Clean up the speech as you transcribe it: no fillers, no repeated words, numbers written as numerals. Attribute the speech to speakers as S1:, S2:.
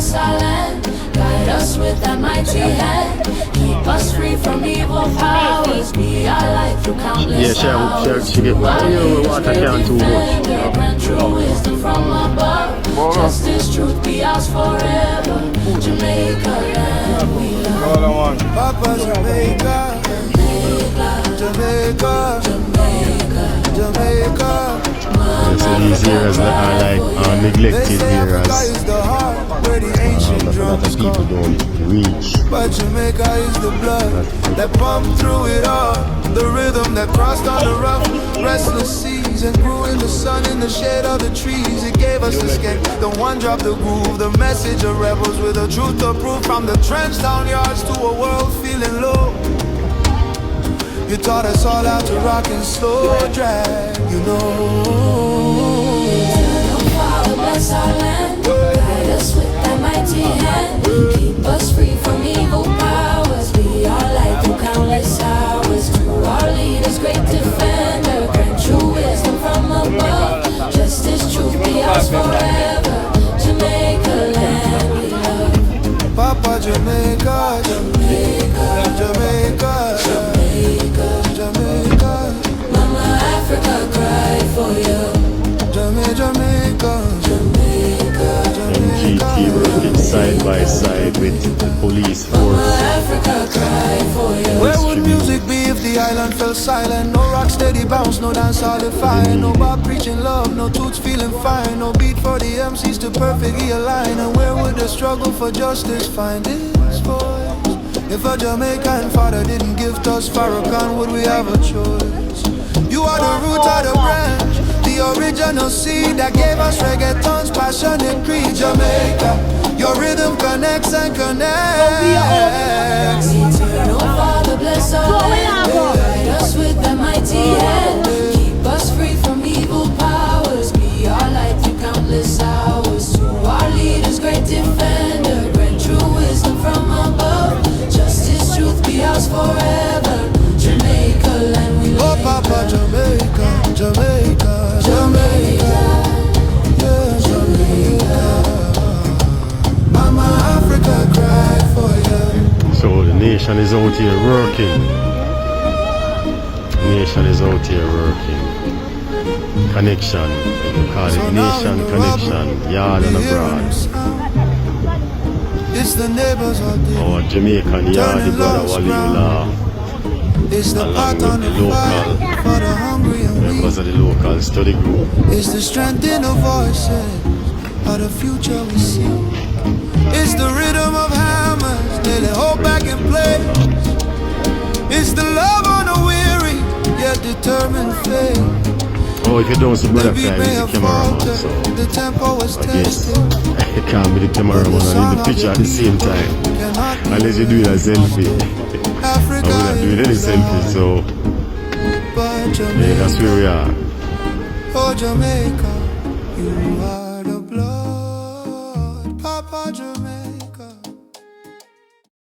S1: bless our land. Guide us with that mighty hand. Keep us free from evil powers. Be our light through countless hours.
S2: She get water can't too much.
S1: Grant true wisdom from above. Justice, truth be ours forever. Jamaica land we love.
S3: Papa Jamaica, Jamaica, Jamaica, Jamaica.
S2: So these areas that are like neglected areas.
S3: Africa is the heart where the ancient
S2: A lot
S3: drums
S2: of people
S3: come.
S2: don't reach.
S3: But Jamaica is the blood that pumped through it all. The rhythm that crossed on the rough, restless seas and grew in the sun, in the shade of the trees. It gave us escape. The one dropped the groove, the message of rebels with the truth to prove. From the trench town yards to a world feeling low. You taught us all how to rock and slow drag, you know.
S1: Father, bless our land. Guide us with that mighty hand. Keep us free from evil powers. Be our light through countless hours. To our leaders, great defender. Grant true wisdom from above. Justice, truth be ours forever. Jamaica land we love.
S3: Papa Jamaica, Jamaica, Jamaica, Jamaica, Jamaica.
S1: Mama Africa cry for you.
S3: Jamaica, Jamaica,
S2: MGT working side by side with the police force.
S1: Africa cry for you.
S3: Where would music be if the island fell silent? No rock steady bounce, no dance all define. No Bob preaching love, no toots feeling fine. No beat for the MCs to perfectly align. And where would the struggle for justice find its voice? If a Jamaican father didn't gift us Farrakhan, would we have a choice? You are the root of the branch, the original seed that gave us reggaeton's passionate creed. Jamaica, your rhythm connects and connects.
S1: Eternal Father, bless our land. Guide us with the mighty hand. Keep us free from evil powers. Be our light through countless hours. To our leaders, great defender. Grant true wisdom from above. Justice, truth be ours forever. Jamaica land we
S3: Oh,
S1: love.
S3: Papa Jamaica, Jamaica, Jamaica, yeah, Jamaica. Mama Africa cry for you.
S2: So the nation is out here working. The nation is out here working. Connection, you call it nation connection, yard and abroad.
S3: It's the neighbors of the
S2: Our Jamaican yard, brother Waliula,
S3: It's the
S2: along
S3: pot
S2: with
S3: on
S2: the
S3: the fire
S2: local
S3: for the hungry and
S2: members
S3: weak.
S2: of the local study group.
S3: It's the strength in the voices of the future we see. It's the rhythm of hammers, nearly hold back in place. It's the love on the weary, yet determined faith.
S2: Oh, if you don't see Brother
S3: The beat
S2: Fly,
S3: may
S2: he's the
S3: have
S2: cameraman,
S3: faltered,
S2: so
S3: the tempo was
S2: I guess
S3: tested.
S2: it can't be the cameraman and in the picture at the same time. Unless you do it a selfie. I
S3: Africa
S2: will not do it any
S3: is
S2: selfie, so
S3: but
S2: yeah, that's where we are.
S3: Oh, Jamaica, you are.